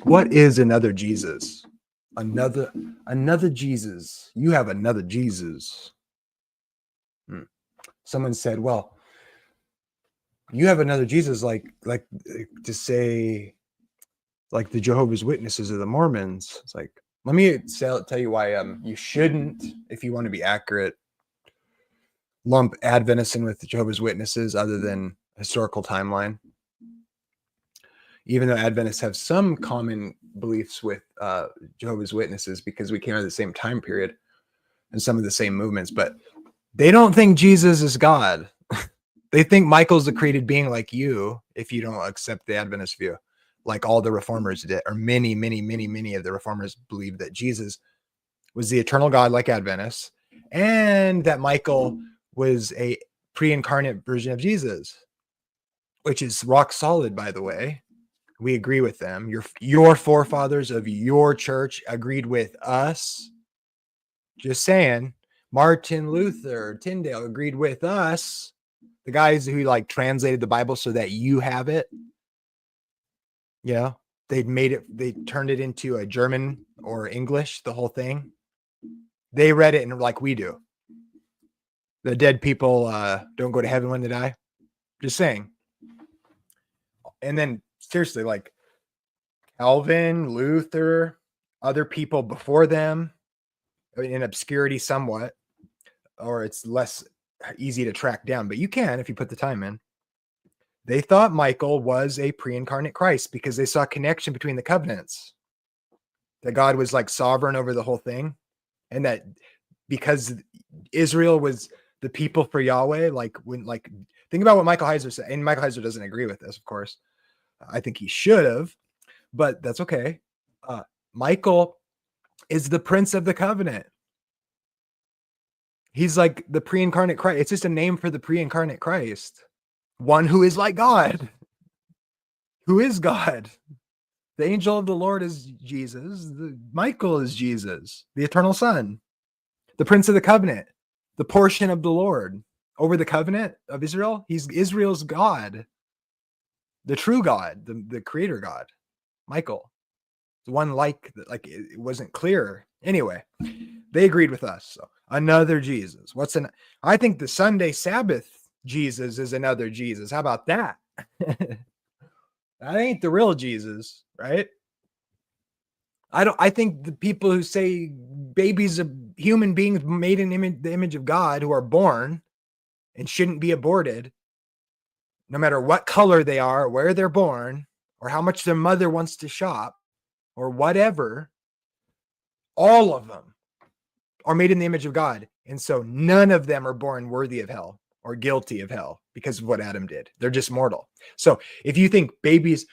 What is another Jesus? Another Jesus. You have another Jesus. Someone said, well, you have another Jesus, like to say, like the Jehovah's Witnesses or the Mormons. It's like, let me tell you why you shouldn't, if you want to be accurate, lump Adventists in with the Jehovah's Witnesses other than historical timeline. Even though Adventists have some common beliefs with Jehovah's Witnesses because we came out of the same time period and some of the same movements, but they don't think Jesus is God. They think Michael's a created being like you, if you don't accept the Adventist view, like all the reformers did, or many of the reformers believed that Jesus was the eternal God like Adventists, and that Michael was a pre-incarnate version of Jesus, which is rock solid, by the way. We agree with them. Your forefathers of your church agreed with us. Just saying. Martin Luther, Tyndale agreed with us. The guys who like translated the Bible so that you have it. You know, they turned it into a German or English, the whole thing. They read it and like we do. The dead people don't go to heaven when they die. Just saying. And then seriously, like Calvin, Luther, other people before them, in obscurity somewhat, or it's less easy to track down, but you can if you put the time in. They thought Michael was a pre-incarnate Christ because they saw a connection between the covenants, that God was like sovereign over the whole thing, and that because Israel was the people for Yahweh, like when, like, think about what Michael Heiser said, and Michael Heiser doesn't agree with this, of course. I think he should have, but that's okay. Michael is the prince of the covenant. He's like the pre-incarnate Christ. It's just a name for the pre-incarnate Christ, one who is like God, who is God. The angel of the Lord is Jesus. Michael is Jesus, the eternal Son, the prince of the covenant, the portion of the Lord over the covenant of Israel. He's Israel's God, the true God, the creator God, Michael. The one like it wasn't clear. Anyway, they agreed with us. So another Jesus. I think the Sunday Sabbath Jesus is another Jesus. How about that? That ain't the real Jesus, right? I think the people who say babies are human beings made in the image of God who are born and shouldn't be aborted, no matter what color they are, where they're born, or how much their mother wants to shop, or whatever, all of them are made in the image of God. And so none of them are born worthy of hell or guilty of hell because of what Adam did. They're just mortal. So if you think babies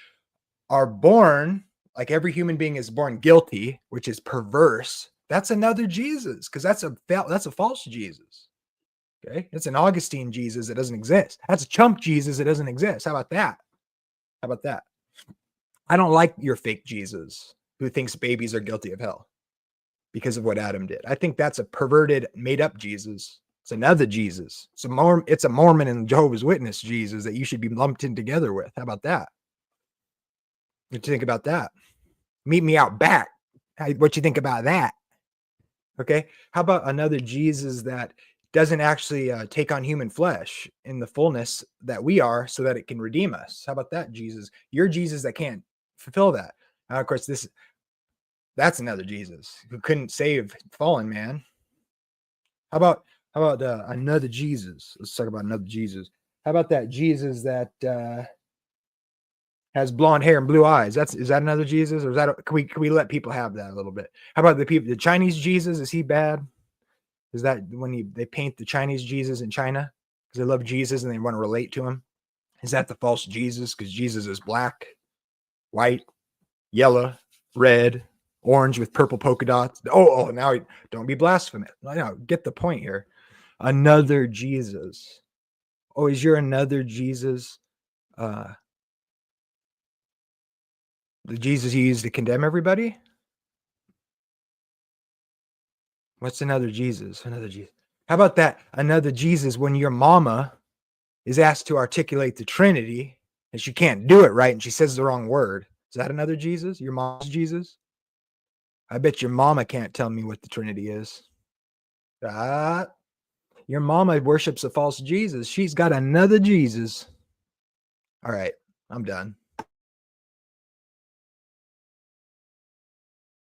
are born, like every human being is born guilty, which is perverse, that's another Jesus, because that's a false Jesus. Okay, it's an Augustine Jesus that doesn't exist. That's a chump Jesus that doesn't exist. How about that? How about that? I don't like your fake Jesus who thinks babies are guilty of hell because of what Adam did. I think that's a perverted, made-up Jesus. It's another Jesus. It's a Mormon and Jehovah's Witness Jesus that you should be lumped in together with. How about that? What do you think about that? Meet me out back. What you think about that? Okay. How about another Jesus that doesn't actually take on human flesh in the fullness that we are so that it can redeem us? How about that, Jesus? You're Jesus that can't fulfill that. Of course, that's another Jesus who couldn't save fallen man. How about another Jesus? Let's talk about another Jesus. How about that Jesus that has blonde hair and blue eyes? Is that another Jesus, or is that can we let people have that a little bit? How about the Chinese Jesus? Is he bad? Is that when they paint the Chinese Jesus in China because they love Jesus and they want to relate to him? Is that the false Jesus because Jesus is black, white, yellow, red, orange with purple polka dots? Oh, now don't be blasphemous. No, get the point here. Another Jesus. Oh, is your another Jesus the Jesus you used to condemn everybody? What's another Jesus? Another Jesus. How about that? Another Jesus when your mama is asked to articulate the Trinity And she can't do it right, and she says the wrong word. Is that another Jesus? Your mom's Jesus? I bet your mama can't tell me what the Trinity is. Your mama worships a false Jesus. She's got another Jesus. All right, I'm done.